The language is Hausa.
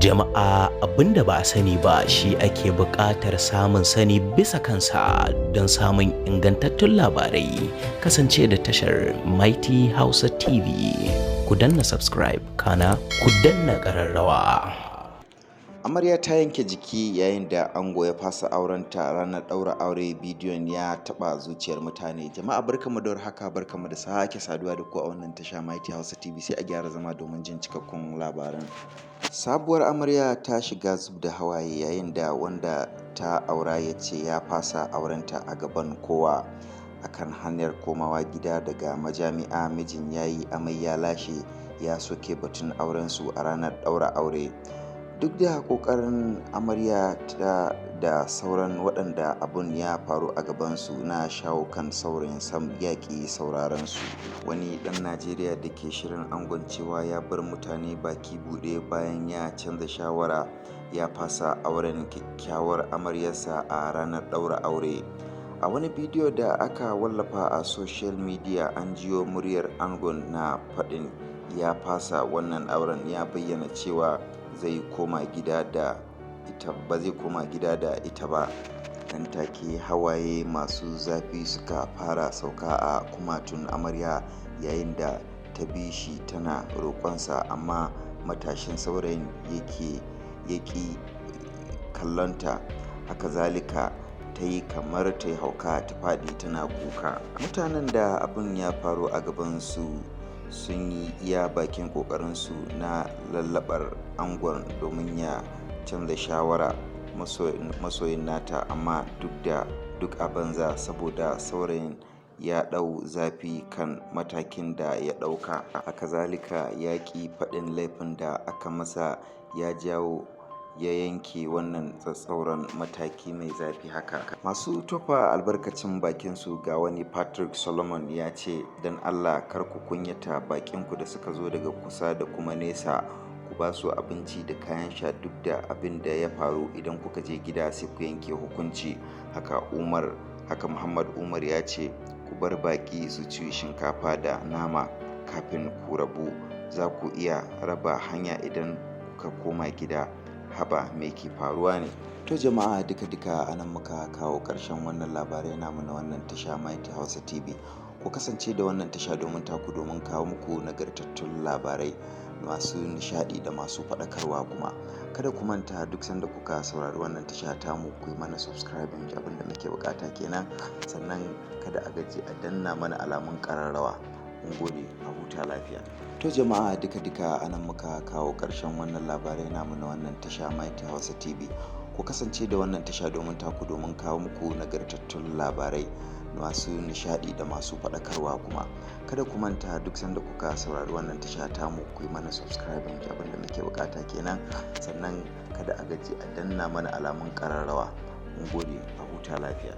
Jama'a abinda ba a sani ba shi ake buƙatar samun sani bisa kansa don samun ingantattun labarai. Kasance da tashar Mighty Hausa TV. Ku danna subscribe kana ku danna ƙararrawa. Amarya ta yanke jiki yayin da ango ya fasa aurenta ranar ɗaura aure. Bidiyon ya taɓa zuciyar mutane. Jama'a barkamu da haka, barkamu da sake saduwa da ku a wannan tasha Mighty Hausa TV. Sai a gyara zama domin jin cikakkun labaran. Sabuwar amarya ta shiga zub da hawaye yayin da wanda ta aura ya ce ya fasa aurenta a gaban kowa. Akan hanyar komawa gida daga majami'a, mijin yayi amai ya lashe ya soke batun aurensu a ranar ɗaura aure. Duk da ƙoƙarin amarya da sauran waɗanda abun ya faru a gabansu na shawo kan saurayin sam yaƙi sauraron su. Wani ɗan Najeriya da ke shirin angoncewa ya bar mutane baki buɗe bayan ya canza shawara ya fasa auren kyakkyawar amaryarsa a ranar ɗaura aure. A wani bidiyo da aka wallafa a social media an jiyo muryar angon na faɗin ya fasa wannan auren, ya bayyana cewa zai koma gida da ita ba zai koma gida da ita ba. Nan take hawaye masu zafi suka fara sauka a kumatun amarya yayin da ta bi shi tana roƙonsa, amma matashin saurayin yaki kallonta. Haka zalika ta yi kamar ta yi hauka ta faɗi tana kuka. Mutanen da abin ya faru a gabansu sun yi iya bakin ƙoƙarinsu na lallaɓar angon domin ya canza shawara masoyin nata, amma duk a banza saboda saurayin ya ɗau zafi kan matakin da ya ɗauka. Haka zalika ya ƙi faɗin laifin da aka masa, ya jawo ya yanke wannan tsatsauran mataki mai zafi haka. Masu tofa albarkacin bakinsu ga wani Patrick Solomon ya ce, don Allah kar ku kunyata bakinku da suka zo daga kusa da kuma nesa, ku ba su abinci da kayan sha. Duk da abin da ya faru, idan kuka je gida sai ku yanke hukunci. Haka Muhammad Umar ya ce, ku bar baki su ci shinkafa da nama kafin ku rabu, za ku iya raba hanya idan kuka koma gida. Haba me ke faruwa ne? To jama'a duka anan muka kawo ƙarshen wannan labarai namu na wannan tasha Mighty Hausa TV. Ku kasance da wannan tasha domin kawo muku nagartattun labarai masu nishaɗi da masu faɗakarwa kuma. Kada ku manta duk sanda kuka saurari wannan tasha tamu ku yi mana subscribing, abin da muke bukata kenan. Sannan kada a gaji a danna mana alamun ƙararrawa. Mun gode, a huta lafiya. To jama'a duka anan muka kawo ƙarshen wannan labarai namu na wannan tasha Mighty Hausa TV. Ku kasance da wannan tasha domin kawo muku nagartattun labarai masu nishaɗi da masu faɗakarwa kuma. Kada ku manta duk sanda kuka saurari wannan tasha tamu ku yi mana subscribing, abin da muke bukata kenan. Sannan kada a gaji a danna mana alamun ƙararrawa. Mun gode, a huta lafiya.